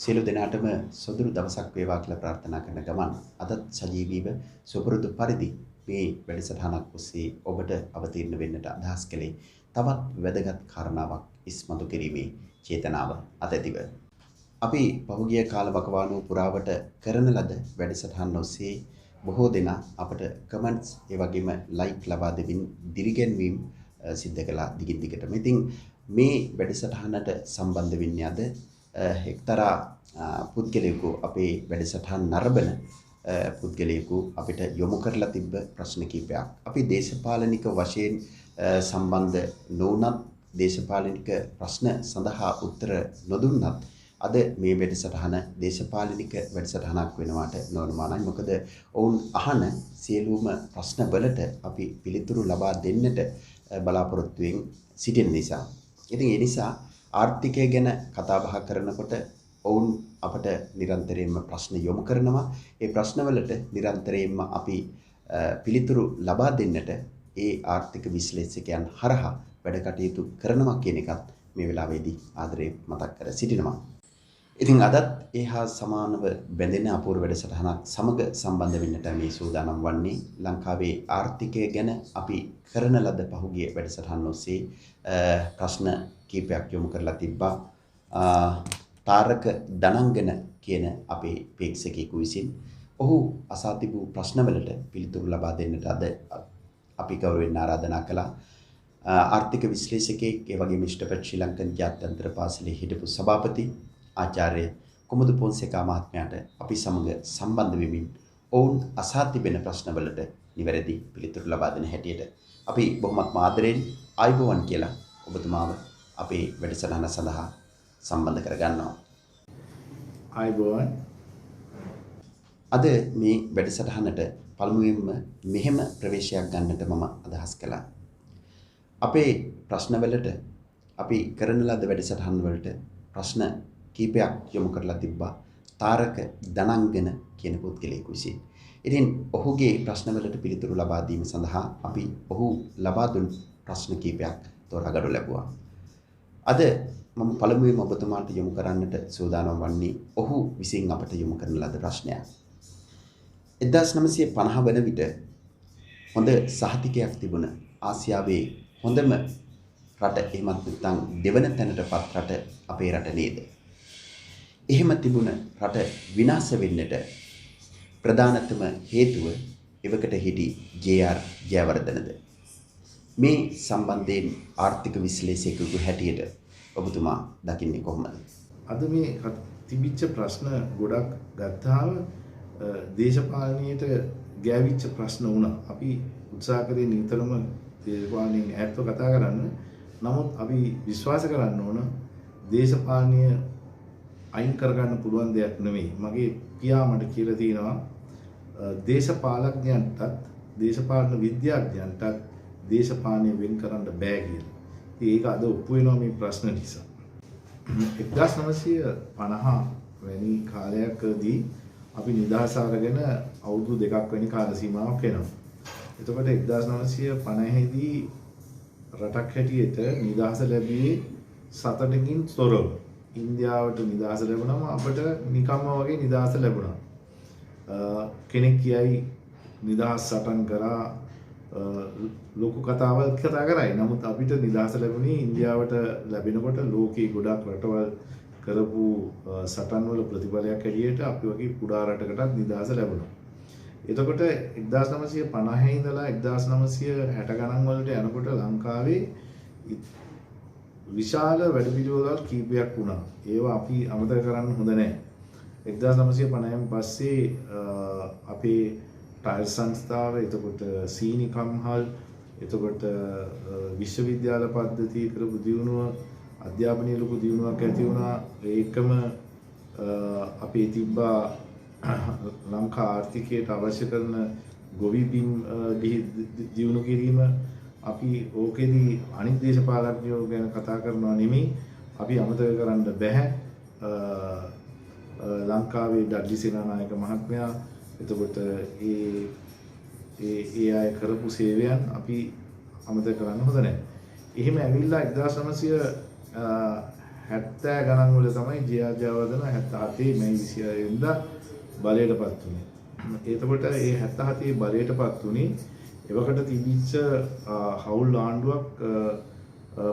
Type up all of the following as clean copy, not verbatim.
සියලු දෙනාටම සොඳුරු දවසක් වේවා කියලා ප්‍රාර්ථනා කරන ගමන් අදත් සජීවීව සුපුරුදු පරිදි මේ වැඩසටහනක් ඔස්සේ ඔබට අවතීර්ණ වෙන්නට අදහස් කළේ තවත් වැදගත් කාරණාවක් ඉස්මතු කිරීමේ චේතනාව අතැතිව. අපි පහුගිය කාල වකවානුව පුරාවට කරන ලද වැඩසටහන් ඔස්සේ බොහෝ දෙනා අපට කමෙන්ට්ස් ඒ වගේම ලයික් ලබා දෙමින් දිරිගැන්වීම් සිද්ධ කළා දිගින් දිගටම. ඉතින් මේ වැඩසටහනට සම්බන්ධ වෙන්නේ අද එක්තරා පුද්ගලයෙකු අපේ වැඩසටහන් නරඹන පුද්ගලයෙකු අපිට යොමු කරලා තිබ්බ ප්‍රශ්න කිහිපයක්. අපි දේශපාලනික වශයෙන් සම්බන්ධ නොවුනත් දේශපාලනික ප්‍රශ්න සඳහා උත්තර නොදුන්නත් අද මේ වැඩසටහන දේශපාලනික වැඩසටහනක් වෙනවාට නොඅනුමානයි. මොකද ඔවුන් අහන සියලුම ප්‍රශ්න වලට අපි පිළිතුරු ලබා දෙන්නට බලාපොරොත්තුෙන් සිටින නිසා. ඉතින් ඒ නිසා ආර්ථිකය ගැන කතා බහ කරනකොට ඔවුන් අපට නිරන්තරයෙන්ම ප්‍රශ්න යොමු කරනවා. ඒ ප්‍රශ්නවලට නිරන්තරයෙන්ම අපි පිළිතුරු ලබා දෙන්නට ඒ ආර්ථික විශ්ලේෂකයන් හරහා වැඩ කටයුතු කරනවා කියන එකත් මේ වෙලාවේදී ආදරයෙන් මතක් කර සිටිනවා. ඉතින් අදත් ඒ හා සමානව බැඳෙන අපූර්ව වැඩසටහනක් සමග සම්බන්ධ වෙන්නට මේ සූදානම් වන්නේ. ලංකාවේ ආර්ථිකය ගැන අපි කරන ලද පහුගිය වැඩසටහන් ඔස්සේ ප්‍රශ්න කීපයක් යොමු කරලා තිබ්බා. තාරක දනංගන කියන අපේ ප්‍රේක්ෂකයෙකු විසින් ඔහු අසා තිබූ ප්‍රශ්නවලට පිළිතුරු ලබා දෙන්නට අද අපි ගෞරවයෙන් ආරාධනා කළා. ආර්ථික විශ්ලේෂකයෙක් ඒ වගේම ඉෂ්ටපත් ශ්‍රී ලංකන් ජාත්‍යන්තර පාසලේ හිටපු සභාපති ආචාර්ය කුමුදු පොන්සේකා මහත්මයාට අපි සමග සම්බන්ධ වෙමින් ඔවුන් අසා තිබෙන ප්‍රශ්නවලට නිවැරදි පිළිතුරු ලබා දෙන හැටියට අපි බොහොමත් ආදරෙන් ආයුබෝවන් කියලා ඔබතුමාව අපේ වැඩසටහන සඳහා සම්බන්ධ කරගන්නවා. ආයුබෝවන්. අද මේ වැඩසටහනට පළමුවෙන්ම මෙහෙම ප්‍රවේශයක් ගන්නට මම අදහස් කළා. අපේ ප්‍රශ්නවලට අපි කරන ලද වැඩසටහන් වලට ප්‍රශ්න කීපයක් යොමු කරලා තිබ්බා තාරක දනංගන කියන පුද්ගලයෙකු විසින්. ඉතින් ඔහුගේ ප්‍රශ්නවලට පිළිතුරු ලබා දීම සඳහා අපි ඔහු ලබා දුන් ප්‍රශ්න කීපයක් තෝරාගනු ලැබුවා. අද මම පළමුවෙන්ම ඔබතුමාට යොමු කරන්නට සූදානම් වන්නේ ඔහු විසින් අපට යොමු කරන ලද ප්‍රශ්නයක්. 1950 වන විට හොඳ සහතිකයක් තිබුණ ආසියාවේ හොඳම රට එහෙමත් නැත්නම් දෙවන තැනටපත් රට අපේ රට නේද? එහෙම තිබුණ රට විනාශ වෙන්නට ප්‍රධානතම හේතුව එවකට හිටි ජේ.ආර්. ජයවර්ධනද? මේ සම්බන්ධයෙන් ආර්ථික විශ්ලේෂකයෙකු හැටියට ඔබතුමා දකින්නේ කොහොමද? අද මේ තිබිච්ච ප්‍රශ්න ගොඩක් ගත්තාම දේශපාලනයට ගෑවිච්ච ප්‍රශ්න වුණා. අපි උත්සාහ කරේ නිතරම දේශපාලනයෙන් ඈත්ව කතා කරන්න. නමුත් අපි විශ්වාස කරන්න ඕන දේශපාලනය අයින් කරගන්න පුළුවන් දෙයක් නෙවෙයි. මගේ පියා මට කියලා තියෙනවා දේශපාලඥයන්ටත් දේශපාලන විද්‍යාඥයන්ටත් දේශපාලනය වෙන් කරන්න බෑ කියලා. ඒක අද ඔප්පු වෙනවා මේ ප්‍රශ්න නිසා. 1950 වැනි කාලයකදී අපි නිදහස අරගෙන අවුරුදු 2ක් වැනි කාල සීමාවක් වෙනවා. එතකොට 1950 දී රටක් හැටියට නිදහස ලැබුවේ සතටකින් තොරව. ඉන්දියාවට නිදහස ලැබුණාම අපිට නිකම්ම වගේ නිදහස ලැබුණා. කෙනෙක් කියයි නිදහස් සටන් කරා ලොකු කතාවල් කතා කරයි. නමුත් අපිට නිදහස ලැබුණේ ඉන්දියාවට ලැබෙනකොට ලෝකේ ගොඩක් රටවල් කරපු සටන් වල ප්‍රතිඵලයක් හැටියට අපි වගේ කුඩා රටකටත් නිදහස ලැබුණා. එතකොට 1950 ඉඳලා 1960 ගණන් වලට යනකොට ලංකාවේ විශාල වැඩපිළිවෙළවල් කීපයක් වුණා. ඒවා අපි අමතක කරන්න හොඳ නැහැ. 1950න් පස්සේ අපේ ටයිල් සංස්ථාව, එතකොට සීනි කම්හල්, එතකොට විශ්වවිද්‍යාල පද්ධතිය කරපු දියුණුව, අධ්‍යාපනයේ ලොකු දියුණුවක් ඇති වුණා. ඒකම අපේ තිබ්බා ලංකා ආර්ථිකයට අවශ්‍ය කරන ගොවිබිම් දියුණු කිරීම. අපි ඕකෙදි අනිත් දේශපාලඥයෝ ගැන කතා කරනවා නෙමෙයි, අපි අමතක කරන්න බෑ ලංකාවේ ඩඩ්ලි සේනානායක මහත්මයා, එතකොට ඒ අය කරපු සේවයන් අපි අමතක කරන්න හොඳ නැහැ. එහෙම ඇවිල්ලා 1960 70 ගණන් වල තමයි ජේ.ආර්. ජයවර්ධන 77 මේ 26 වෙනිදා බලයටපත් වුණේ. එතකොට ඒ 77 බලයටපත් වුණේ එවකට තිබිච්ච හවුල් ආණ්ඩුවක්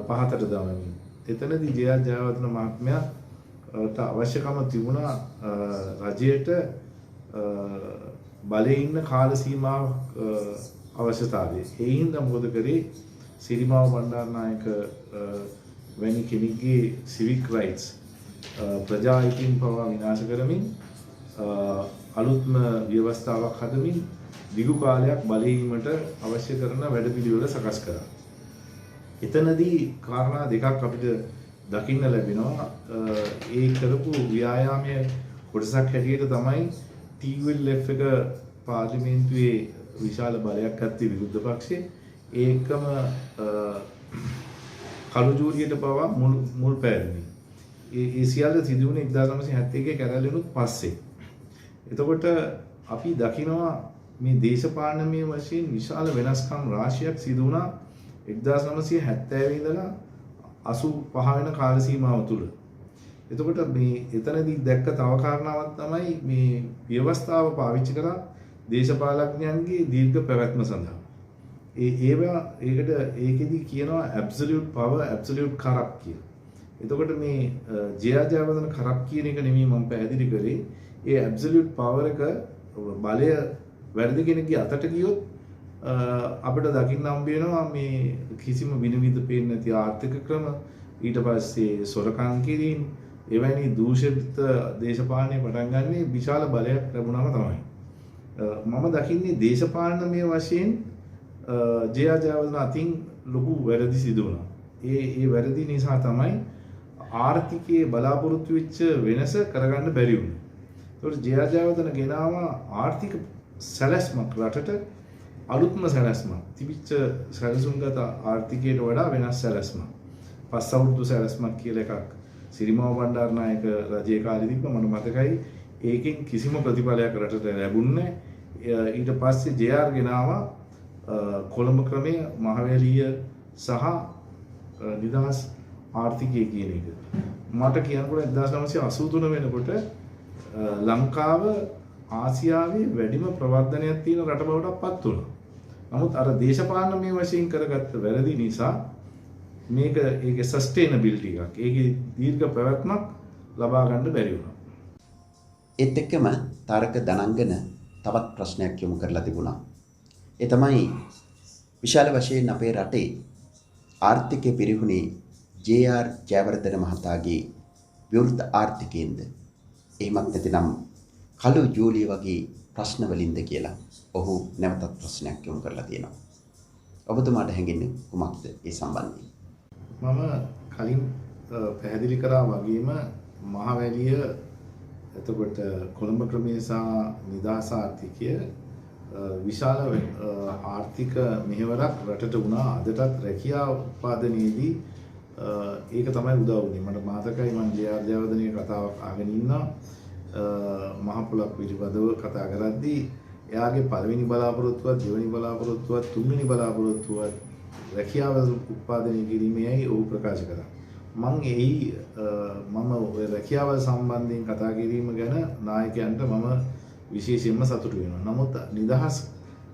පහතට දාමින්. එතනදී ජේ.ආර්. ජයවර්ධන මහත්මයාට අවශ්‍යකම තිබුණා රජයට බලයේ ඉන්න කාල සීමාවක් අවශ්‍යතාවය. ඒ හින්දා මොකද කරේ සිරිමාව බණ්ඩාරනායක වැනි කෙනෙක්ගේ සිවික් රයිට්ස් ප්‍රජා අයිතීන් පවා විනාශ කරමින් අලුත්ම ව්‍යවස්ථාවක් හදමින් දිගු කාලයක් බලීමට අවශ්‍ය කරන වැඩපිළිවෙල සකස් කරා. එතනදී කාරණා දෙකක් අපිට දකින්න ලැබෙනවා. ඒ කරපු ව්‍යායාමයේ කොටසක් හැටියට තමයි TULF එක පාර්ලිමේන්තුවේ විශාල බලයක් ගත්තේ විරුද්ධ පක්ෂයේ. ඒකම කළු ජූරියට පවා මුල් පෑරුණේ. ඒ සියල්ල සිදු වුණේ 1971 කැරැල්ලෙනුත් පස්සේ. එතකොට අපි දකිනවා මේ දේශපාලනමය වශයෙන් විශාල වෙනස්කම් රාශියක් සිදු වුණා 1970 ඉඳලා 85 වෙන කාල සීමාව තුල. එතකොට මේ එතනදී දැක්ක තව කාරණාවක් තමයි මේ ව්‍යවස්ථාව පාවිච්චි කරා දේශපාලඥයන්ගේ දීර්ඝ පැවැත්ම සඳහා. ඒකෙදි කියනවා absolute power absolute corrupt කියලා. එතකොට මේ ජේ.ආර්. ජයවර්ධන corrupt කියන එක නෙමෙයි මම පැහැදිලි කරේ. ඒ absolute power එක බලය වැඩි කෙනෙක්ගේ අතට ගියොත් අපිට දකින්න හම්බ වෙනවා මේ කිසිම විනිවිද පේන්නේ නැති ආර්ථික ක්‍රම, ඊට පස්සේ සොරකම් කිරීම, එවැනි දූෂිත දේශපාලනය පටන් ගන්නේ විශාල බලයක් ලැබුණාම තමයි. මම දකින්නේ දේශපාලනමය වශයෙන් ජේ.ආර්. ජයවර්ධන අතින් ලොකු වැරදි සිදු වුණා. ඒ වැරදි නිසා තමයි ආර්ථිකයේ බලාපොරොත්තු වෙච්ච වෙනස කරගන්න බැරි වුණේ. ඒකට ජේ.ආර්. ජයවර්ධන ගෙනාවා ආර්ථික සැලැස්මක් රටට, අලුත්ම සැලැස්මක්. තිබිච්ච සැලසුම්ගත ආර්ථිකයට වඩා වෙනස් සැලැස්මක්. පස් අවුරුදු සැලැස්මක් කියලා එකක් සිරිමාව බණ්ඩාරනායක රජයේ කාලේ තිබ්බ මට මතකයි. ඒකෙන් කිසිම ප්‍රතිඵලයක් රටට ලැබුණේ නැහැ. ඊට පස්සේ ජේ.ආර්. ගෙනාවා කොළඹ ක්‍රමය, මහවැලිය සහ නිදහස් ආර්ථිකය කියන එක. මට කියනකොට 1983 වෙනකොට ලංකාව ආසියාවේ වැඩිම ප්‍රවර්ධනයක් තියෙන රට බවට පත් වුණා. නමුත් අර දේශපාලනමය වශයෙන් කරගත්ත වැරදි නිසා මේක ඒකේ සස්ටේනබිලිටි එකක්, ඒකේ දීර්ඝ පැවැත්මක් ලබා ගන්න බැරි වුණා. ඒත් එක්කම තාරක දනංගන තවත් ප්‍රශ්නයක් යොමු කරලා තිබුණා. ඒ තමයි විශාල වශයෙන් අපේ රටේ ආර්ථිකය පිරිහුණේ ජේ.ආර්. ජයවර්ධන මහතාගේ විවෘත ආර්ථිකයෙන්ද? එහෙමත් නැතිනම් කළු ජූලිය වගේ ප්‍රශ්න වලින්ද කියලා ඔහු නැවතත් ප්‍රශ්නයක් යොමු කරලා තියෙනවා. ඔබතුමාට හැඟෙන්නේ කුමක්ද ඒ සම්බන්ධයෙන්? මම කලින් පැහැදිලි කරා වගේම මහවැලිය, එතකොට කොළඹ ක්‍රමය සහ නිදහස් ආර්ථිකය විශාල ආර්ථික මෙහෙවරක් රටට වුණා. අදටත් රැකියා උත්පාදනයේදී ඒක තමයි උදව් වුණේ. මට මතකයි මම ජේ.ආර්. ජයවර්ධනගේ කතාවක් අහගෙන ඉන්නා. මහ පොළොක් පිළිබඳව කතා කරද්දී එයාගේ පළවෙනි බලාපොරොත්තුවත්, දෙවෙනි බලාපොරොත්තුවත්, තුන්වෙනි බලාපොරොත්තුවත් රැකියාව උත්පාදනය කිරීමේයි ඔහු ප්‍රකාශ කළා. මම රැකියාව සම්බන්ධයෙන් කතා කිරීම ගැන නායකයන්ට මම විශේෂයෙන්ම සතුටු වෙනවා. නමුත් නිදහස්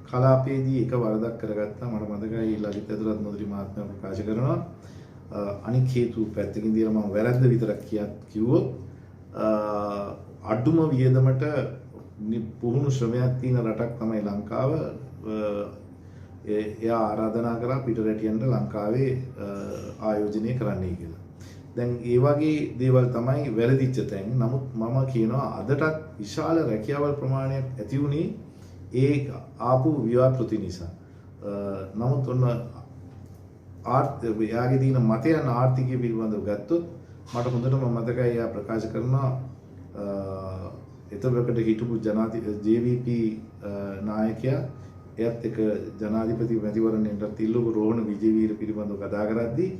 කලාපයේදී එක වරදක් කරගත්තා. මට මතකයි ලලිත් ඇතුළත් මොදරි මහත්මයා ප්‍රකාශ කරනවා. අනික් හේතු පැත්තකින් දිහා මම වැරද්ද විතරක් කිව්වොත් අඩුම වියදමට පුහුණු ශ්‍රමයක් තියෙන රටක් තමයි ලංකාව. එයා ආරාධනා කරා පිටරටියන්ට ලංකාවේ ආයෝජනය කරන්නයි කියලා. දැන් ඒ වගේ දේවල් තමයි වැරදිච්ච තැන්. නමුත් මම කියනවා අදටත් විශාල රැකියාවල් ප්‍රමාණයක් ඇති වුණේ ඒ ආපු ව්‍යාපෘති නිසා. නමුත් ඔන්න එයාගේ තියෙන මතයන් ආර්ථිකය පිළිබඳව ගත්තොත් මට හොඳටම මතකයි එයා ප්‍රකාශ කරනවා එතකොට හිටපු JVP නායකයා එයත් එක ජනාධිපති මැතිවරණයට තිල්ලුව රෝහණ විජේවීර පිළිබඳව කතා කරද්දී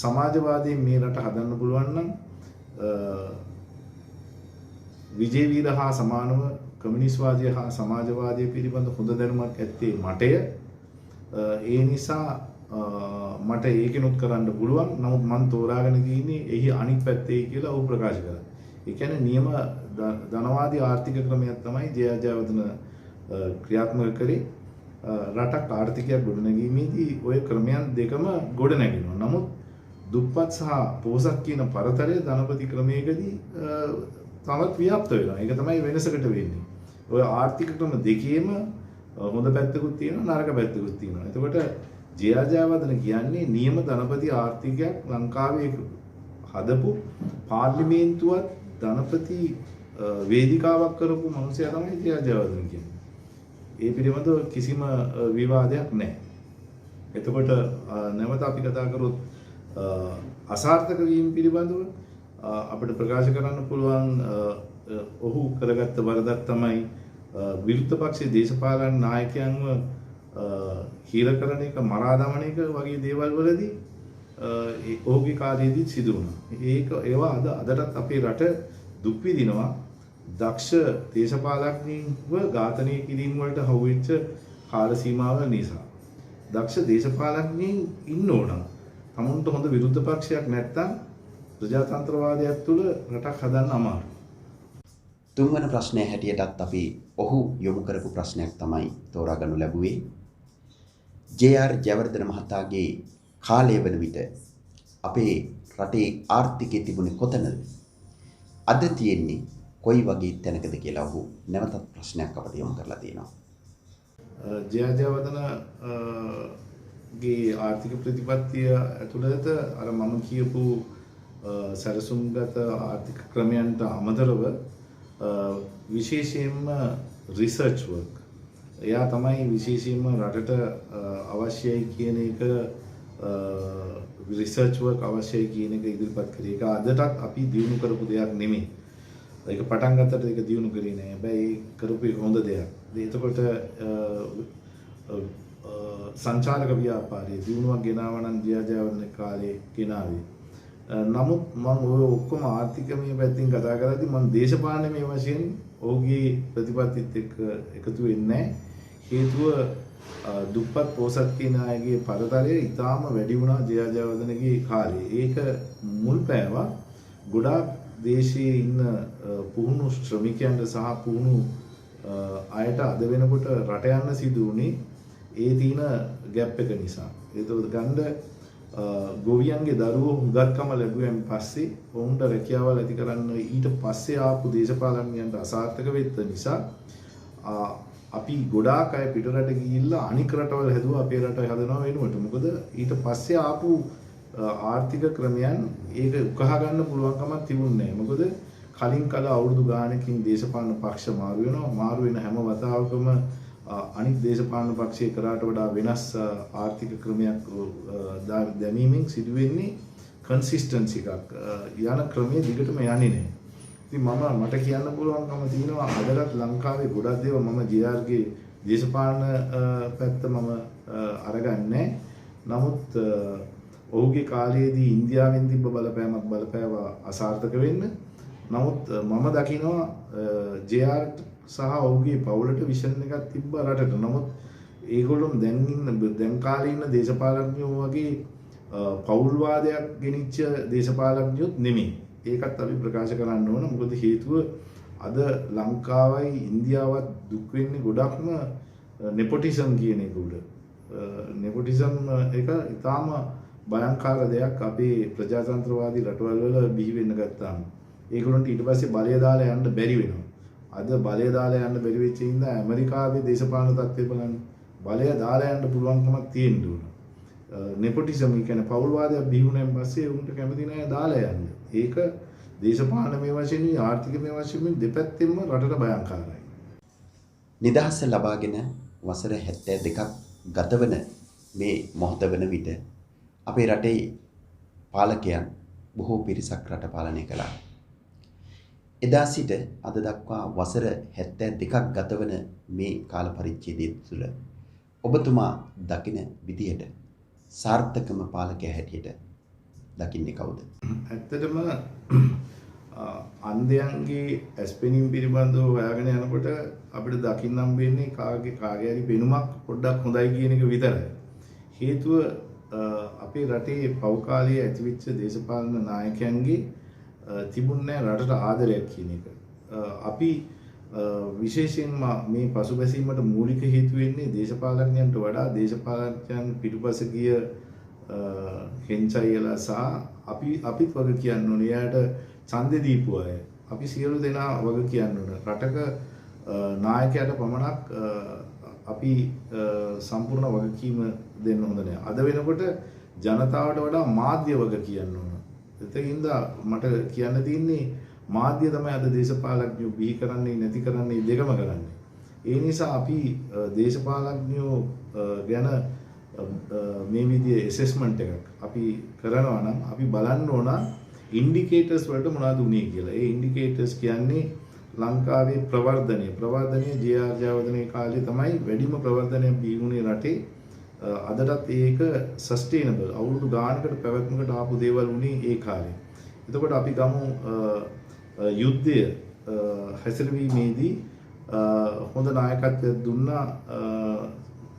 සමාජවාදයෙන් මේ රට හදන්න පුළුවන් නම් විජේවීර හා සමානව කමියුනිස්ට්වාදය හා සමාජවාදය පිළිබඳ හොඳ දැනුමක් ඇත්තේ මටය. ඒ නිසා මට ඒකෙනුත් කරන්න පුළුවන්. නමුත් මම තෝරාගෙන තියෙන්නේ එහි අනිත් පැත්තේ කියලා ඔහු ප්‍රකාශ කළා. ඒ කියන්නේ නියම ධනවාදී ආර්ථික ක්‍රමයක් තමයි ජයජයවර්ධන ක්‍රියාත්මක කරේ. රටක් ආර්ථිකයක් ගොඩනැගීමේදී ওই ක්‍රමයන් දෙකම ගොඩ නැගෙනවා. නමුත් දුප්පත් සහ පොහොසත් කියන පරතරය ධනපති ක්‍රමයකදී තවත් ව්‍යාප්ත වෙනවා. ඒක තමයි වෙනසකට වෙන්නේ. ඔය ආර්ථික ක්‍රම දෙකේම හොඳ පැත්තකුත් තියෙනවා නරක පැත්තකුත් තියෙනවා. එතකොට ජයජයවර්ධන කියන්නේ නියම ධනපති ආර්ථිකයක් ලංකාවේ හදපු පාර්ලිමේන්තුවත් ධනපති වේදිකාවක් කරපු මිනිසයා තමයි ජයජයවර්ධන කියන්නේ. ඒ පිළිබඳව කිසිම විවාදයක් නැහැ. එතකොට නැවත අපි කතා කරොත් අසාර්ථක වීම පිළිබඳව අපිට ප්‍රකාශ කරන්න පුළුවන් ඔහු කරගත්ත වරදක් තමයි විරුද්ධ පක්ෂයේ දේශපාලන නායකයන්ව හීලකරන එක මරා දමන එක වගේ දේවල් වලදී ඔහුගේ කාර්යයේදී සිදු වුණා. ඒවා අදටත් අපේ රට දුක් විඳිනවා. දක්ෂ දේශපාලඥයින්ව ඝාතනය කිරීම වලට හවුවෙච්ච කාල සීමාව නිසා. දක්ෂ දේශපාලඥයින් ඉන්න ඕන. තමුන්ට හොඳ විරුද්ධ පක්ෂයක් නැත්තම් ප්‍රජාතන්ත්‍රවාදයක් තුළ රටක් හදන්න අමාරුයි. තුන්වන ප්‍රශ්නය හැටියටත් අපි ඔහු යොමු කරපු ප්‍රශ්නයක් තමයි තෝරාගනු ලැබුවේ. ජේ.ආර්. ජයවර්ධන මහතාගේ කාලය වන විට අපේ රටේ ආර්ථිකය තිබුණේ කොතනද? අද තියෙන්නේ කොයි වගේ තැනකද කියලා ඔහු නැවතත් ප්‍රශ්නයක් අපට යොමු කරලා තියෙනවා. ජේ.ආර්. ජයවර්ධන ගේ ආර්ථික ප්‍රතිපත්තිය ඇතුළත අර මම කියපු සැලසුම්ගත ආර්ථික ක්‍රමයන්ට අමතරව විශේෂයෙන්ම රිසර්ච් වර්ක් එයා තමයි විශේෂයෙන්ම රටට අවශ්‍යයි කියන එක රිසර්ච් වර්ක් අවශ්‍යයි කියන එක ඉදිරිපත් කරේ. ඒක අදටත් අපි දියුණු කරපු දෙයක් නෙමෙයි. ඒක පටන් ගත්තට ඒක දියුණු කරේ නෑ. හැබැයි කරපු එක හොඳ දෙයක්. එතකොට සංචාරක ව්‍යාපාරයේ දියුණුවක් ගෙනාවා නම් ජයජයවර්ධන කාලේ ගෙනාවේ. නමුත් මම ඔය ඔක්කොම ආර්ථිකමය පැත්තෙන් කතා කරද්දී මම දේශපාලනමය වශයෙන් ඔහුගේ ප්‍රතිපත්තිත් එක්ක එකතු වෙන්නේ නැහැ. හේතුව දුප්පත් පොහොසත් කියන අයගේ පරතරය ඉතාම වැඩි වුණා ජයජයවර්ධනගේ කාලේ. ඒක මුල් පෑවා ගොඩාක් දේශයේ ඉන්න පුහුණු ශ්‍රමිකයන්ට සහ පුහුණු අයට අද වෙනකොට රට යන්න සිදු වුණේ ඒ තියෙන ગેප් එක නිසා. ඒක ගන්න ගොවියන්ගේ දරුවෝ හුඟක්කම ලැබුවෙන් පස්සේ ඔවුන්ට රැකියාවල් ඇති කරන්න ඊට පස්සේ ආපු දේශපාලනයන්ට අසාර්ථක වෙච්ච නිසා අපි ගොඩාක් අය පිටරට ගිහිල්ලා අනික් රටවල් හැදුවා අපේ රට හදනවා වෙනුවට. මොකද ඊට පස්සේ ආපු ආර්ථික ක්‍රමයන් ඒක උකහා ගන්න පුළුවන් කමක් තිබුණේ නැහැ. මොකද කලින් කල අවුරුදු ගානකින් දේශපාලන පක්ෂ මාරු වෙනවා. මාරු වෙන හැම වතාවකම අනිත් දේශපාලන පක්ෂයේ කරාට වඩා වෙනස් ආර්ථික ක්‍රමයක් දැමීමෙන් සිදුවෙන්නේ කන්සිස්ටන්සි එකක් යන ක්‍රමයේ දිගටම යන්නේ නැහැ. ඉතින් මට කියන්න පුළුවන්කම තියෙනවා අදටත් ලංකාවේ ගොඩක් දේවල් මම ජේ.ආර්.ගේ දේශපාලන පැත්ත මම අරගන්නේ. නමුත් ඔහුගේ කාලයේදී ඉන්දියාවෙන් තිබ්බ බලපෑමක් බලපෑවා අසාර්ථක වෙන්න. නමුත් මම දකිනවා ජේ.ආර්. සහ ඔහුගේ පවුලට විෂන් එකක් තිබ්බ රටට. නමුත් ඒගොල්ලෝ දැන් කාලේ ඉන්න දේශපාලඥයෝ වගේ පෞල්වාදයක් ගෙනිච්ච දේශපාලඥයොත් නෙමෙයි. ඒකත් අපි ප්‍රකාශ කරන්න ඕන. මොකද හේතුව අද ලංකාවයි ඉන්දියාවත් දුක් වෙන්නේ ගොඩක්ම නෙපොටිසම් කියන එක උඩ. නෙපොටිසම් එක ඊටාම භයංකාර දෙයක් අපේ ප්‍රජාතන්ත්‍රවාදී රටවල් වල බිහි වෙන්න ගත්තාම. ඒගොල්ලන්ට ඊට පස්සේ බලය දාලා යන්න බැරි වෙනවා. අද බලය දාලා යන්න බැරි වෙච්ච ඉඳලා ඇමරිකාවේ දේශපාලන තත්ත්වය බලන්න. බලය දාලා යන්න පුළුවන්කමක් තියෙන්න ඕන. නෙපොටිසම් කියන්නේ පෞල්වාදයක් බිහි වුණාන් පස්සේ උන්ට කැමති නැහැ දාලා යන්න. ඒක දේශපාලනමය වශයෙන් ආර්ථිකමය වශයෙන් දෙපැත්තෙන්ම රටට භයංකාරයි. නිදහස ලබාගෙන වසර 72ක් ගතවන මේ මොහොත වන විට අපේ රටේ පාලකයන් බොහෝ පිරිසක් රට පාලනය කළා. එදා සිට අද දක්වා වසර 72ක් ගතවන මේ කාල පරිච්ඡේදය තුළ ඔබතුමා දකින විදියට සාර්ථකම පාලකයා හැටියට දකින්නේ කවුද? ඇත්තටම අන්ධයන්ගේ ඇස්පෙනීම් පිළිබඳව හොයාගෙන යනකොට අපිට දකින්නම් වෙන්නේ කාගේ හරි පෙනුමක් පොඩ්ඩක් හොඳයි කියන එක විතරයි. හේතුව අපේ රටේ පව් කාලයේ ඇතිවෙච්ච දේශපාලන නායකයන්ගේ තිබුණේ රටට ආදරයක් කියන එක. අපි විශේෂයෙන්ම මේ පසුබැසීමට මූලික හේතු වෙන්නේ දේශපාලනයන්ට වඩා දේශපාලනයන් පිටුපස ගිය හෙන්චයිලා සහ අපිත් වග කියන්න ඕනේ. එයාට ඡන්දෙ දීපු අය. අපි සියලු දෙනා වග කියන්න ඕනේ. රටක නායකයාට පමණක් අපි සම්පූර්ණ වගකීම දෙන්න හොඳ නැහැ. අද වෙනකොට ජනතාවට වඩා මාධ්‍ය වග කියන්න ඕන. ඒකින්ද මට කියන්න තියෙන්නේ මාධ්‍ය තමයි අද දේශපාලඥයෝ බිහි කරන්නේ නැති කරන්නේ දෙකම කරන්නේ. ඒ නිසා අපි දේශපාලඥයෝ ගැන මේ විදිහේ ඇසෙස්මන්ට් එකක් අපි කරනවා නම් අපි බලන්න ඕන ඉන්ඩිකේටර්ස් වලට මොනවද උනේ කියලා. ඒ ඉන්ඩිකේටර්ස් කියන්නේ ලංකාවේ ප්‍රවර්ධනය ජේ.ආර්. ජයවර්ධනයේ කාලේ තමයි වැඩිම ප්‍රවර්ධනයක් බිහිුනේ රටේ. අදටත් ඒක සස්ටේනබල් අවුරුදු ගානකට පැවැත්මකට ආපු දේවල් උනේ ඒ කාලේ. එතකොට අපි ගමු යුද්ධය හැසිරවීමේදී හොඳ නායකත්වයක් දුන්නා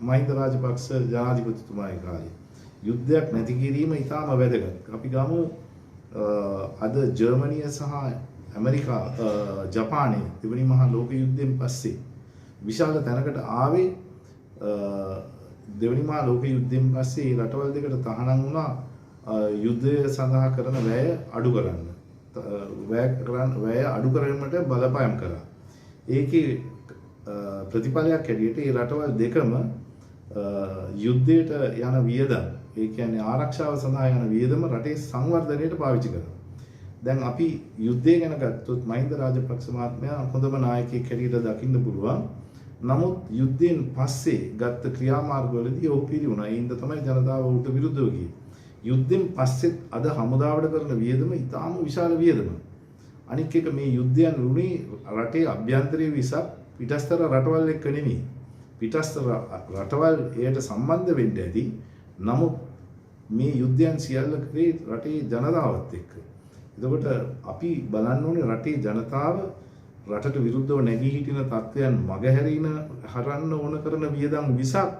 මහින්ද රාජපක්ෂ ජනාධිපතිතුමාගේ කාලේ. යුද්ධයක් නැති කිරීම ඉතාම වැදගත්. අපි ගමු අද ජර්මනිය සහ ඇමරිකා ජපානය දෙවනි මහා ලෝක යුද්ධයෙන් පස්සේ විශාල තැනකට ආවේ දෙවනි මහා ලෝක යුද්ධයෙන් පස්සේ රටවල් දෙකට තහනම් වුණා යුද්ධය සඳහා කරන වැය අඩු කරන්න. වැය අඩු කිරීමට බලපෑම් කරා. ඒකේ ප්‍රතිඵලයක් හැටියට මේ රටවල් දෙකම යුද්ධයට යන වියදම්, ඒ කියන්නේ ආරක්ෂාව සඳහා යන වියදම රටේ සංවර්ධනයට පාවිච්චි කරනවා. දැන් අපි යුද්ධය ගැන ගත්තොත් මහින්ද රාජපක්ෂ මහත්මයා හොඳම නායකයෙක් හැටියට දකින්න පුළුවන්. නමුත් යුද්ධයෙන් පස්සේ ගත්ත ක්‍රියාමාර්ගවලදී ඔහු පිළිුණා. ඒ හින්දා තමයි ජනතාව ඔහුට විරුද්ධව ගියේ. යුද්ධයෙන් පස්සෙත් අද හමුදාවට කරන වියදම ඉතාම විශාල වියදමක්. අනික් එක මේ යුද්ධයන් වුණේ රටේ අභ්‍යන්තරයේ විසක් පිටස්තර රටවල් එක්ක නෙමෙයි. පිටස්තර රටවල් එයට සම්බන්ධ වෙන්න ඇති. නමුත් මේ යුද්ධයන් සියල්ල කරේ රටේ ජනතාවත් එක්ක. එතකොට අපි බලන්න ඕනේ රටේ ජනතාව රටට විරුද්ධව නැගී හිටින තත්ත්වයන් මගහැරීන හරන්න ඕන කරන වියදම් විසක්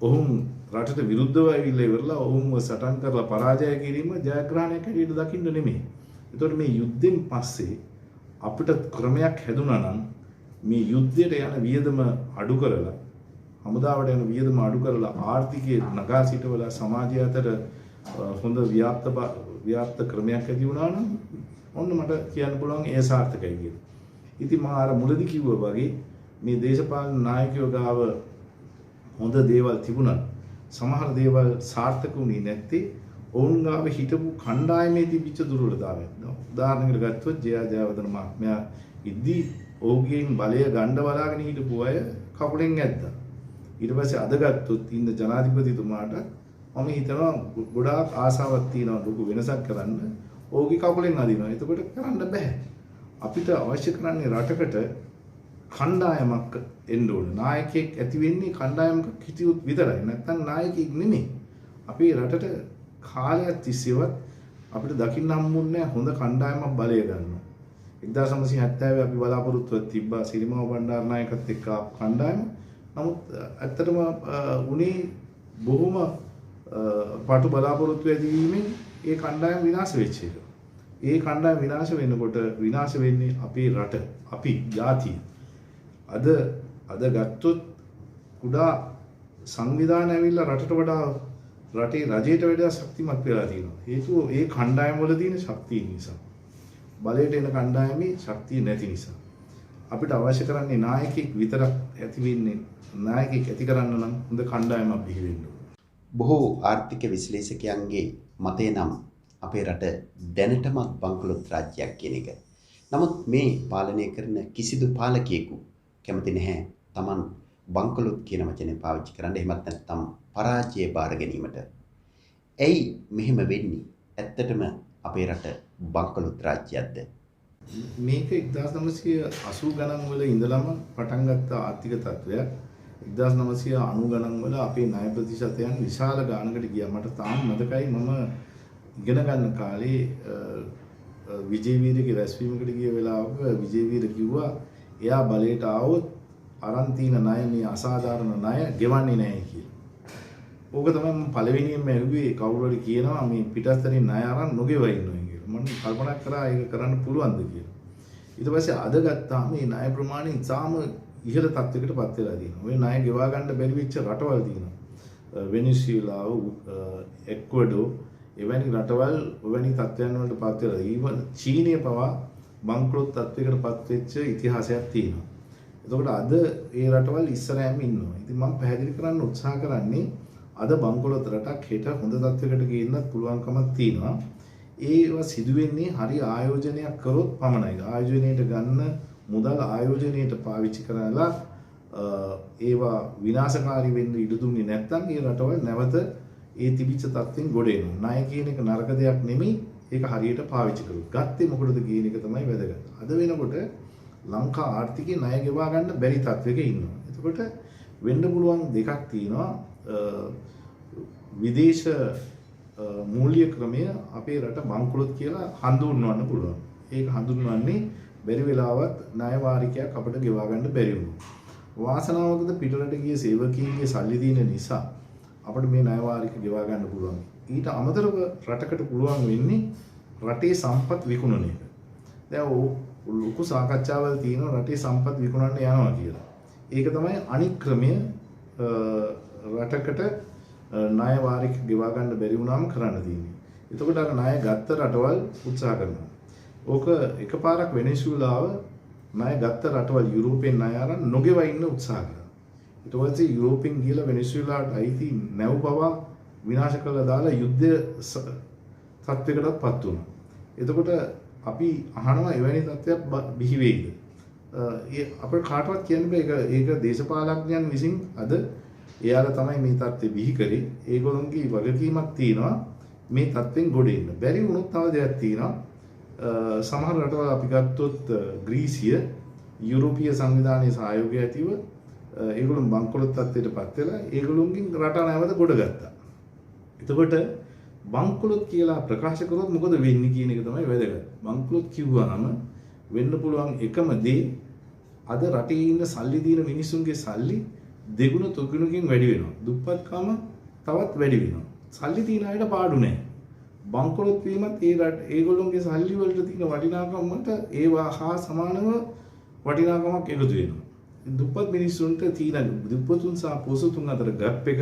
ඔවුන් රටට විරුද්ධව ඇවිල්ලා ඉවරලා ඔවුන්ව සටන් කරලා පරාජය කිරීම ජයග්‍රහණයක් හැටියට දකින්න නෙමෙයි. එතකොට මේ යුද්ධෙන් පස්සේ අපිට ක්‍රමයක් හැදුනා නම් මේ යුද්ධයට යන වියදම අඩු කරලා හමුදාවට යන වියදම අඩු කරලා ආර්ථිකය නගා සිටවලා සමාජය අතර හොඳ ව්‍යාප්ත ක්‍රමයක් ඇති වුණා නම් ඔන්න මට කියන්න පුළුවන් ඒ සාර්ථකයි කියලා. ඉතින් මම අර මුලදී කිව්වා වගේ මේ දේශපාලන නායකයෝ ගාව හොඳ දේවල් තිබුණා. සමහර දේවල් සාර්ථක වුණේ නැත්තේ ඔවුන් ගාව හිටපු කණ්ඩායමේ තිබිච්ච දුර්වලතාවය. උදාහරණයකට ගත්තොත් ජේ.ආර්. ජයවර්ධන මහත්මයා ඉද්දී ඔහුගෙන් බලය ගන්න බලාගෙන හිටපු අය කකුලෙන් ඇද්දා. ඊට පස්සේ අද ගත්තොත් ඉන්න ජනාධිපතිතුමාට මම හිතනවා ගොඩාක් ආසාවක් තියෙනවා ලොකු වෙනසක් කරන්න. ඔහුගේ කකුලෙන් අදිනවා. එතකොට කරන්න බෑ. අපිට අවශ්‍ය කරන්නේ රටකට කණ්ඩායමක් එන්න ඕන. නායකයෙක් ඇති වෙන්නේ කණ්ඩායමක හිටියොත් විතරයි. නැත්නම් නායකයෙක් නෙමෙයි. අපේ රටට කාලයක් තිස්සේවත් අපිට දකින්න හම්බුන්නේ හොඳ කණ්ඩායමක් බලය ගන්නවා. 1970 අපි බලාපොරොත්තුවක් තිබ්බා සිරිමාව බණ්ඩාරනායකත් එක්ක කණ්ඩායම. නමුත් ඇත්තටම උනේ බොහොම පාටු බලාපොරොත්තු ඇතිවීමෙන් ඒ කණ්ඩායම විනාශ වෙච්ච එක. ඒ කණ්ඩායම විනාශ වෙනකොට විනාශ වෙන්නේ අපේ රට, අපි ජාතිය. අද ගත්තොත් කුඩා සංවිධාන ඇවිල්ලා රටට වඩා රටේ රජයට වඩා ශක්තිමත් වෙලා තියෙනවා. හේතුව ඒ කණ්ඩායම වල තියෙන ශක්තිය නිසා. බලයට එන කණ්ඩායමේ ශක්තිය නැති නිසා. අපිට අවශ්‍ය කරන්නේ නායකයෙක් විතරක් ඇති වෙන්නේ. නායකයෙක් ඇති කරන්න නම් හොඳ කණ්ඩායමක් බිහි වෙන්න ඕන. බොහෝ ආර්ථික විශ්ලේෂකයන්ගේ මතය නම් අපේ රට දැනටමත් බංකොලොත් රාජ්‍යයක් කියන එක. නමුත් මේ පාලනය කරන කිසිදු පාලකයෙකු කැමති නැහැ Taman බංකොලොත් කියන වචනේ පාවිච්චි කරන්න. එහෙමත් නැත්නම් පරාජය බාර ගැනීමට. ඇයි මෙහෙම වෙන්නේ? ඇත්තටම අපේ රට බංකොලොත් රාජ්‍යයක්ද? මේක 1980 ගණන් වල ඉඳලම පටන් ගත්ත ආර්ථික තත්ත්වයක්. 1990 ගණන් වල අපේ ණය ප්‍රතිශතයන් විශාල ගානකට ගියා. මට තාම මතකයි මම ඉගෙන ගන්න කාලේ විජේවීරගේ රැස්වීමකට ගිය වෙලාවක විජේවීර කිව්වා එයා බලයට ආවොත් අරන් තියෙන ණය මේ අසාධාරණ ණය ගෙවන්නේ නැහැ කියලා. ඕක තමයි මම පළවෙනියෙන්ම ඇහුවේ කවුරු හරි කියනවා මේ පිටස්තරින් ණය අරන් නොගෙවා ඉන්නවා කියලා. මම කල්පනා කරා ඒක කරන්න පුළුවන්ද කියලා. ඊට පස්සේ අද ගත්තාම මේ ණය ප්‍රමාණය ඉතාම ඉහළ තත්යකටපත් වෙලා තියෙනවා. ඔය ණය ගෙවා ගන්න බැරි වෙච්ච රටවල් තියෙනවා. වෙනිසුලාව, එක්වඩෝ එවැනි රටවල් ඔවැනි තත්ත්වයන් වලට පත් වෙලා ඊවන චීනය පවා බංකොලොත් තත්වයකටපත් වෙච්ච ඉතිහාසයක් තියෙනවා. එතකොට අද ඒ රටවල් ඉස්සරහම ඉන්නවා. ඉතින් මම පැහැදිලි කරන්න උත්සාහ කරන්නේ අද බංකොලොත් රටක් හෙට හොඳ තත්වයකට ගේන්නත් පුළුවන්කමක් තියෙනවා. ඒවා සිදු වෙන්නේ හරි ආයෝජනයක් කරොත් පමණයි. ආයෝජනයට ගන්න මුදල් ආයෝජනයට පාවිච්චි කරලා ඒවා විනාශකාරී වෙන්න ඉඩ දුන්නේ නැත්නම් ඒ රටවල් නැවත ඒ තිබිච්ච තත්ත්වෙන් ගොඩ එනවා. ණය කියන එක නරක දෙයක් නෙමෙයි. ඒක හරියට පාවිච්චි කළොත්. ගත්තේ මොකටද කියන එක තමයි වැදගත්. අද වෙනකොට ලංකා ආර්ථිකේ ණය ගෙවා ගන්න බැරි තත්ත්වයක ඉන්නවා. එතකොට වෙන්න පුළුවන් දෙකක් තියෙනවා. විදේශ මූල්‍ය ක්‍රමය අපේ රට බංකොලොත් කියලා හඳුන්වන්න පුළුවන්. ඒක හඳුන්වන්නේ බැරි වෙලාවත් ණය වාරිකයක් අපිට ගෙවා ගන්න බැරි වුණා. වාසනාවකද පිටරට ගිය සේවකීන්ගේ සල්ලි දින නිසා අපිට මේ ණය වාරික ගෙවා ගන්න පුළුවන්. ඊට අමතරව රටකට පුළුවන් වෙන්නේ රටේ සම්පත් විකුණන එක. දැන් ලොකු සාකච්ඡාවල් තියෙනවා රටේ සම්පත් විකුණන්න යනවා කියලා. ඒක තමයි අනික් ක්‍රමය. රටකට ණය වාරික ගෙවා ගන්න බැරි වුණාම කරන්න තියෙන්නේ. එතකොට අර ණය ගත්ත රටවල් උත්සාහ කරනවා. ඕක එකපාරක් වෙනෙසුලාව ණය ගත්ත රටවල් යුරෝපෙන් ණය අරන් නොගෙවා ඉන්න උත්සාහ කරනවා. ඊට පස්සේ යුරෝපෙන් ගිහලා වෙනෙසුලාට අයිති නැව් පවා විනාශ කරලා දාලා යුද්ධ තත්වයකටපත් වුණා. එතකොට අපි අහනවා එවැනි තත්ත්වයක් බිහි වෙයිද? අපේ කාටවත් කියන්න බෑ. ඒක දේශපාලඥයන් විසින් අද එයාලා තමයි මේ තත්ත්වෙ බිහි කරේ. ඒගොල්ලන්ගේ වගකීමක් තියෙනවා මේ තත්ත්වෙන් ගොඩ එන්න. බැරි වුණොත් තව දෙයක් තියෙනවා. සමහර රටවල් අපි ගත්තොත් ග්‍රීසිය යුරෝපීය සංවිධානයේ සහයෝගය ඇතිව ඒගොල්ලන් බංකොලොත් තත්ත්වයටපත් වෙලා ඒගොල්ලන්ගෙන් රට නැවත ගොඩ ගත්තා. එතකොට බංකොලොත් කියලා ප්‍රකාශ කරොත් මොකද වෙන්නේ කියන එක තමයි වැදගත්. බංකොලොත් කිව්වහම වෙන්න පුළුවන් එකම දේ අද රටේ ඉන්න සල්ලි දින මිනිසුන්ගේ සල්ලි දෙගුණ තුගුණකින් වැඩි වෙනවා. දුප්පත්කම තවත් වැඩි වෙනවා. සල්ලි තියන අයට පාඩු නැහැ. බංකොලොත් වීමත් ඒගොල්ලොන්ගේ සල්ලි වලට තියෙන වටිනාකම මත ඒවා හා සමානව වටිනාකමක් එකතු වෙනවා. දුප්පත් මිනිස්සුන්ට තියෙන දුප්පතුන් සහ පොසතුන් අතර ගැප් එක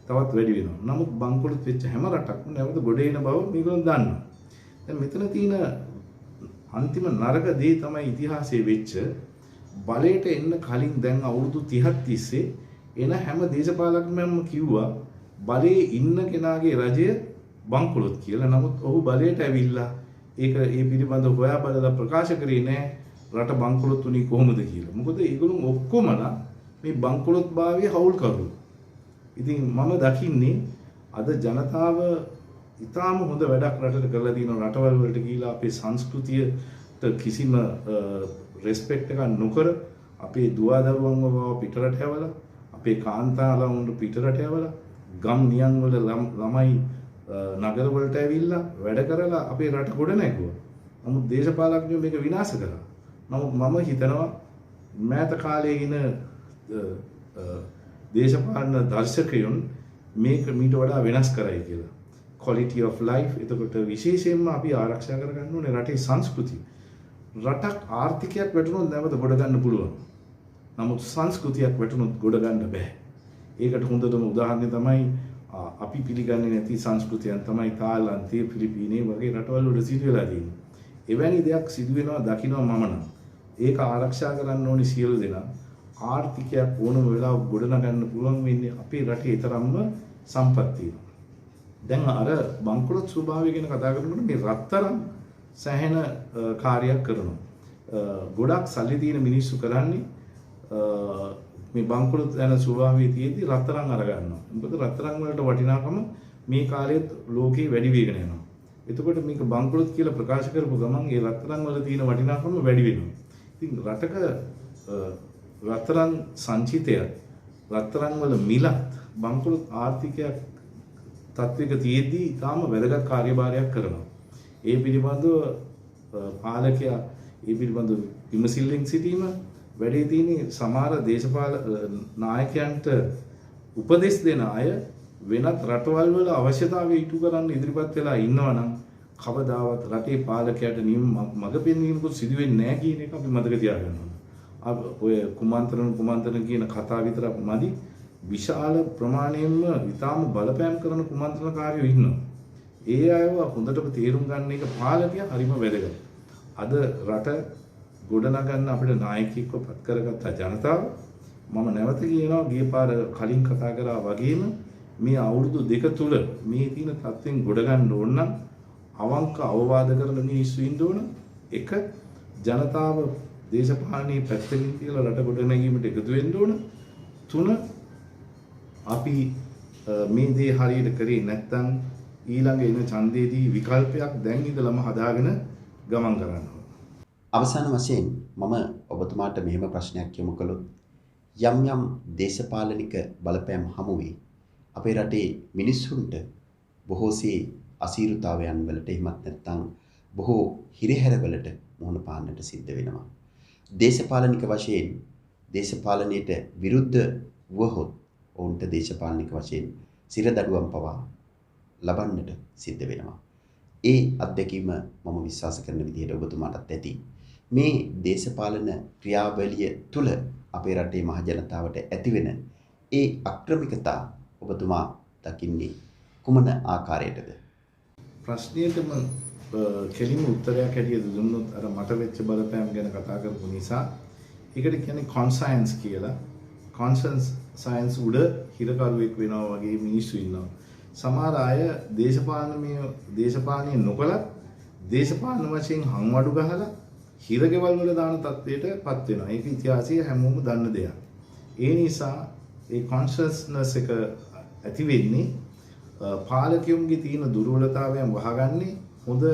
තවත් වැඩි වෙනවා. නමුත් බංකොලොත් වෙච්ච හැම රටක්ම නැවත ගොඩ එන බව මේගොල්ලෝ දන්නවා. දැන් මෙතන තියෙන අන්තිම නරක දේ තමයි ඉතිහාසයේ වෙච්ච බලයට එන්න කලින් දැන් අවුරුදු 30ක් තිස්සේ එන හැම දේශපාලකයෙක්ම කිව්වා බලයේ ඉන්න කෙනාගේ රජය බංකොලොත් කියලා. නමුත් ඔහු බලයට ඇවිල්ලා ඒ පිළිබඳව හොයා බලලා ප්‍රකාශ කරේ නෑ රට බංකොලොත් උනේ කොහොමද කියලා. මොකද ඒගොල්ලෝ ඔක්කොමලා මේ බංකොලොත් භාවයේ හවුල්කරු. ඉතින් මම දකින්නේ අද ජනතාව ඉතාම හොඳ වැඩක් රටට කරලා තියෙනවා. රටවල් වලට ගිහිලා අපේ සංස්කෘතියට කිසිම රෙස්පෙක්ට් එකක් නොකර අපේ දුවදරුවන්ව පිටරට යවලා අපේ කාන්තාවරුන්ව පිටරට යවලා ගම් නියම් වල ළමයි නගර වලට ඇවිල්ලා වැඩ කරලා අපේ රට ගොඩ නැගුවා. නමුත් දේශපාලකයෝ මේක විනාශ කරා. නමුත් මම හිතනවා මෑත කාලයේ ඉන දේශපාලන දර්ශකයන් මේක මීට වඩා වෙනස් කරයි කියලා. quality of life එතකොට විශේෂයෙන්ම අපි ආරක්ෂා කරගන්න ඕනේ රටේ සංස්කෘතිය. රටක් ආර්ථිකයක් වැටුනොත් නැවත ගොඩ ගන්න පුළුවන්. නමුත් සංස්කෘතියක් වැටුනොත් ගොඩ ගන්න බෑ. ඒකට හොඳටම උදාහරණය තමයි අපි පිළිගන්නේ නැති සංස්කෘතියන් තමයි තායිලන්තයේ පිලිපීනයේ වගේ රටවල් වල සිදු වෙලා තියෙන්නේ. එවැනි දෙයක් සිදු වෙනවා දකින්න මම නම් ඒක ආරක්ෂා කරන්න ඕනි සියලු දෙනා. ආර්ථිකයක් ඕනම වෙලාවක ගොඩනගන්න පුළුවන් වෙන්නේ අපේ රටේ තරම්ම සම්පත් තියෙනවා. දැන් අර බංකොලොත් ස්වභාවය ගැන කතා කරනකොට මේ රත්තරන් සැහෙන කාර්යයක් කරනවා. ගොඩක් සල්ලි තියෙන මිනිස්සු කරන්නේ මේ බංකොලොත් යන ස්වභාවයේ තියෙද්දි රත්තරන් අර ගන්නවා. මොකද රත්තරන් වලට වටිනාකම මේ කාලෙත් ලෝකේ වැඩි වෙගෙන යනවා. එතකොට මේක බංකොලොත් කියලා ප්‍රකාශ කරපු ගමන් ඒ රත්තරන් වල තියෙන වටිනාකම වැඩි වෙනවා. ඉතින් රටක රත්තරන් සංචිතය රත්තරන් වල මිලත් බංකොලොත් ආර්ථිකයක් තත්වික තියෙද්දි තාම වැදගත් කාර්යභාරයක් කරනවා. ඒ පිළිබඳව පාලකයා ඒ පිළිබඳව විමසිල්ලෙන් සිටීම වැඩි තියෙන්නේ සමහර දේශපාලන නායකයන්ට උපදෙස් දෙන අය වෙනත් රටවල් වල අවශ්‍යතාවය ඉටු කරන්න ඉදිරිපත් වෙලා ඉන්නවා නම් කවදාවත් රටේ පාලකයාට මඟ පෙන්වීමකුත් සිදු වෙන්නේ නැහැ කියන එක අපි මතක තියාගන්න ඕන. ඔය කුමන්ත්‍රණ කියන කතාව විතරක් මදි. විශාල ප්‍රමාණයෙන්ම ඊටාම බලපෑම් කරන කුමන්ත්‍රණකාරයෝ ඉන්නවා. ඒ අයව හොඳටම තේරුම් ගන්න එක පාලකයා හරිම වැදගත්. අද රට ගොඩනගන්න අපිට නායකයෙක්ව පත් කරගත්ත ජනතාව මම නැවත කියනවා ගිය පාර කලින් කතා කරා වගේම මේ අවුරුදු දෙක තුල මේ තියෙන තත්ත්වෙන් ගොඩ ගන්න ඕන නම් අවංක අවවාද කරන මිනිස්සු ඉන්න ඕන. එක ජනතාව දේශපාලනයේ පැත්තකින් තියලා රට ගොඩනැගීමට එකතු වෙන්න ඕන. තුන අපි මේ දේ හරියට කරේ නැත්නම් ඊළඟ එන ඡන්දයේදී විකල්පයක් දැන් ඉඳලම හදාගෙන ගමන් කරන්න ඕන. අවසාන වශයෙන් මම ඔබතුමාට මෙහෙම ප්‍රශ්නයක් යොමු කළොත් යම් දේශපාලනික බලපෑම් හමු වී අපේ රටේ මිනිස්සුන්ට බොහෝසේ අසීරුතාවයන් වලට එහෙමත් නැත්නම් බොහෝ හිරහැරවලට මුහුණ පාන්නට සිද්ධ වෙනවා. දේශපාලනික වශයෙන් දේශපාලනයට විරුද්ධ වුවහොත් ඔවුන්ට දේශපාලනික වශයෙන් සිරදඩුවම් පවා ලබන්නට සිද්ධ වෙනවා. ඒ අත්දැකීම මම විශ්වාස කරන විදිහට ඔබතුමාටත් ඇති. මේ දේශපාලන ක්‍රියාවලිය තුළ අපේ රටේ මහ ජනතාවට ඇතිවෙන ඒ අක්‍රමිකතා ඔබතුමා දකින්නේ කුමන ආකාරයටද? ප්‍රශ්නයටම කෙලින්ම උත්තරයක් හැටියට දුන්නොත් අර මට වෙච්ච බලපෑම් ගැන කතා කරපු නිසා ඒකට කියන්නේ කොන්සයන්ස් කියලා. කොන්සයන්ස් සයන්ස් උඩ හිරකරුවෙක් වෙනවා වගේ මිනිස්සු ඉන්නවා. සමහර අය දේශපාලනය නොකලත් දේශපාලන වශයෙන් හංවඩු ගහලා හිරගෙවල් වල දාන තත්ත්වයටපත් වෙනවා. ඒක ඉතිහාසයේ හැමෝම දන්න දෙයක්. ඒ නිසා ඒ කොන්ෂස්නස් එක ඇති වෙන්නේ පාලකයන්ගේ තියෙන දුර්වලතාවයන් වහගන්නේ හොඳ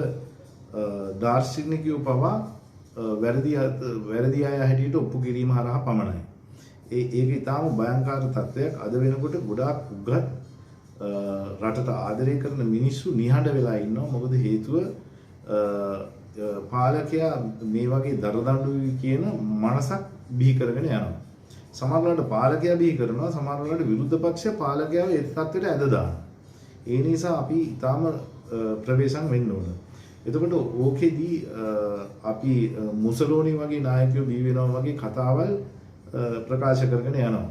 දාර්ශනිකයෝ පවා වැරදි අය හැටියට ඔප්පු කිරීම හරහා පමණයි. ඒක ඊටාම භයංකාර තත්ත්වයක්. අද වෙනකොට ගොඩාක් උගත් රටට ආදරය කරන මිනිස්සු නිහඬ වෙලා ඉන්නවා. මොකද හේතුව පාලකයා මේ වගේ දරදඬුයි කියන මනසක් බිහි කරගෙන යනවා. සමහරවිට පාලකයා බිහි කරනවා, සමහරවිට විරුද්ධ පක්ෂ පාලකයාව ඒ තත්ත්වයට ඇද දානවා. ඒ නිසා අපි ඊටාම ප්‍රවේශම් වෙන්න ඕන. එතකොට ඕකෙදී අපි මුසලෝනි වගේ නායකයෝ බිහි වෙනවා වගේ කතාවල් ප්‍රකාශ කරගෙන යනවා.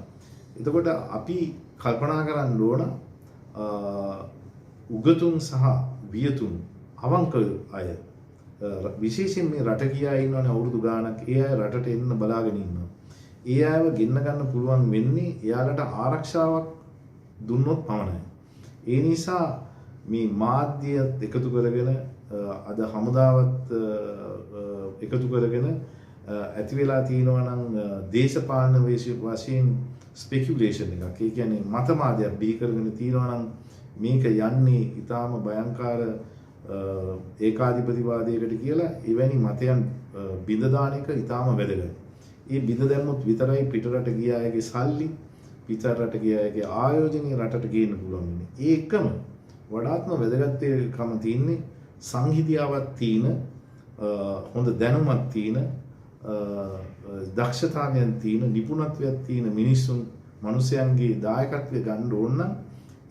එතකොට අපි කල්පනා කරන්න ඕන උගතුන් සහ වියතුන් අවංක අය විශේෂයෙන් මේ රට ගියා ඉන්නවනේ අවුරුදු ගාණක්. ඒ අය රටට එන්න බලාගෙන ඉන්නවා. ඒ අයව ගෙන්න ගන්න පුළුවන් වෙන්නේ එයාලට ආරක්ෂාවක් දුන්නොත් පමණයි. ඒ නිසා මේ මාධ්‍යයත් එකතු කරගෙන අද හමුදාවත් එකතු කරගෙන ඇති වෙලා තියෙනවා නම් දේශපාලන වශයෙන් ස්පෙකියුලේෂන් එකක්. ඒ කියන්නේ මතවාදයක් බිහි කරගෙන තියෙනවා නම් මේක යන්නේ ඊටාම භයංකාර ඒකාධිපතිවාදයකට කියලා එවැනි මතයන් බිඳ දාන එක ඊටාම වැදගත්. ඒ බිඳ දැම්මොත් විතරයි පිටරට ගිය අයගේ සල්ලි පිටරට ගිය අයගේ ආයෝජනය රටට ගේන්න පුළුවන් වෙන්නේ. ඒකම වඩාත්ම වැදගත්කම තියෙන්නේ සංහිඳියාවක් තියෙන හොඳ දැනුමක් තියෙන දක්ෂතාවයන් තියෙන නිපුණත්වයක් තියෙන මිනිස්සුන් මිනිසයන්ගේ දායකත්වය ගන්න ඕන නම්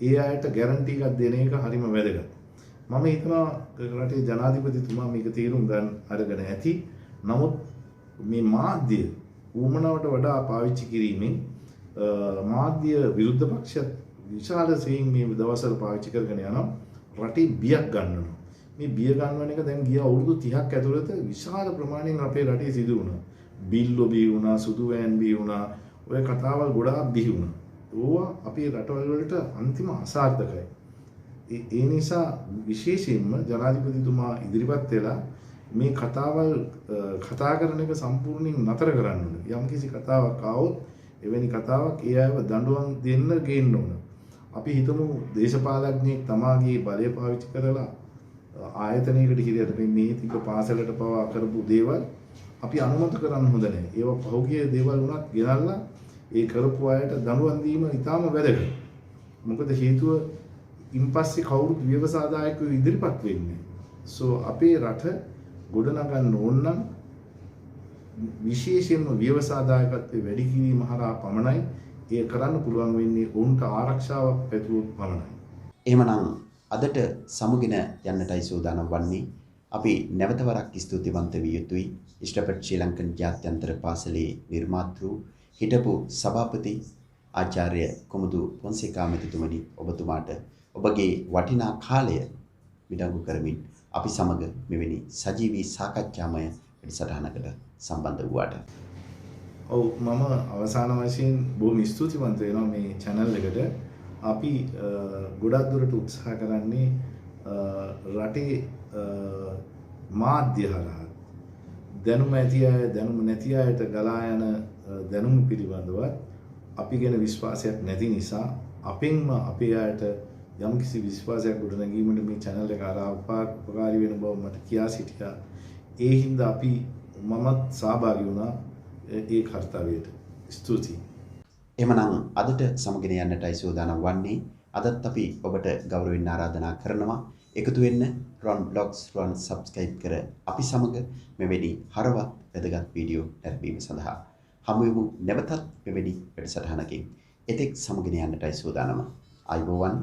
ඒ අයට ගැරන්ටි එකක් දෙන එක හරිම වැදගත්. මම හිතනවා රටේ ජනාධිපතිතුමා මේක තීරුම් ගන්න අරගෙන ඇති. නමුත් මේ මාධ්‍ය ඌමනාවට වඩා පාවිච්චි කිරීමෙන් මාධ්‍ය විරුද්ධ පක්ෂ විශාල සෙයින් මේ දවස්වල පාවිච්චි කරගෙන යනවා. රටේ බියක් ගන්නවා. මේ බිය ගන්නවන එක දැන් ගිය අවුරුදු 30ක් ඇතුළත විශාල ප්‍රමාණයෙන් අපේ රටේ සිදු වුණා. බිල්ලෝ බිහි වුණා, සුදු වෑන් බිහි වුණා. ඔය කතාවල් ගොඩාක් බිහි වුණා. ඕවා අපේ රටවල් වලට අන්තිම අසාර්ථකයි. ඒ නිසා විශේෂයෙන්ම ජනාධිපතිතුමා ඉදිරිපත් වෙලා මේ කතාවල් කතා කරන එක සම්පූර්ණයෙන් නතර කරන්න ඕන. යම්කිසි කතාවක් ආවොත් එවැනි කතාවක් ඒ අයව දඬුවම් දෙන්න ගේන්න ඕන. අපි හිතමු දේශපාලඥයෙක් තමාගේ බලය පාවිච්චි කරලා ආයතනයකට කිරියට මේ තිබ්බ පාසලට පවා කරපු දේවල් අපි අනුමත කරන්න හොඳ නැහැ. ඒවා පහුගිය දේවල් වුණත් ගෙනල්ලා ඒ කරපු අයට දඬුවම් දීම ඉතාම වැදගත්. මොකද හේතුව ඉන්පස්සේ කවුරුත් ව්‍යවසායකයෝ ඉදිරිපත් වෙන්නේ. අපේ රට ගොඩනගන්න ඕන නම් විශේෂයෙන්ම ව්‍යවසායකත්වයේ වැඩි කිරීම හරහා පමණයි. ඒ කරන්න පුළුවන් වෙන්නේ ඔවුන්ට ආරක්ෂාවක් පැතුවොත් පමණයි. එහෙමනම් අදට සමුගෙන යන්නටයි සූදානම් වන්නේ. අපි නැවත වරක් ස්තුතිවන්ත විය යුතුයි. ඉෂ්ටපත් ශ්‍රී ලංකන් ජාත්‍යන්තර පාසලේ නිර්මාතෘ හිටපු සභාපති ආචාර්ය කුමුදු පොන්සේකා මැතිතුමනි, ඔබතුමාට ඔබගේ වටිනා කාලය විඩංගු කරමින් අපි සමග මෙවැනි සජීවී සාකච්ඡාමය වැඩසටහනකට සම්බන්ධ වුවාට. ඔව්, මම අවසාන වශයෙන් බොහොම ස්තුතිවන්ත වෙනවා මේ channel එකට. අපි ගොඩක් දුරට උත්සාහ කරන්නේ රටේ මාධ්‍ය හරහා දැනුම ඇති අය දැනුම නැති අයට ගලා යන දැනුම පිළිබඳව අපි ගැන විශ්වාසයක් නැති නිසා අපෙන්ම අපේ අයට යම්කිසි විශ්වාසයක් ගොඩනැගීමට මේ channel එක උපකාරී වෙන බව මට කියා සිටියා. ඒ හින්දා අපි මමත් සහභාගී වුණා ඒ කාර්යයට. ස්තුතියි. එමනම් අදට සමගෙන යන්නටයි සූදානම් වන්නේ. අදත් අපි ඔබට ගෞරවයෙන් ආරාධනා කරනවා එකතු වෙන්න රන් බ්ලොග්ස් රන් සබ්ස්ක්‍රයිබ් කර අපි සමග මෙවැනි හරවත් වැදගත් වීඩියෝ නැරඹීම සඳහා හමු වෙමු නැවතත් මෙවැනි වැඩසටහනකින්. එතෙක් සමගෙන යන්නටයි සූදානම. ආයුබෝවන්.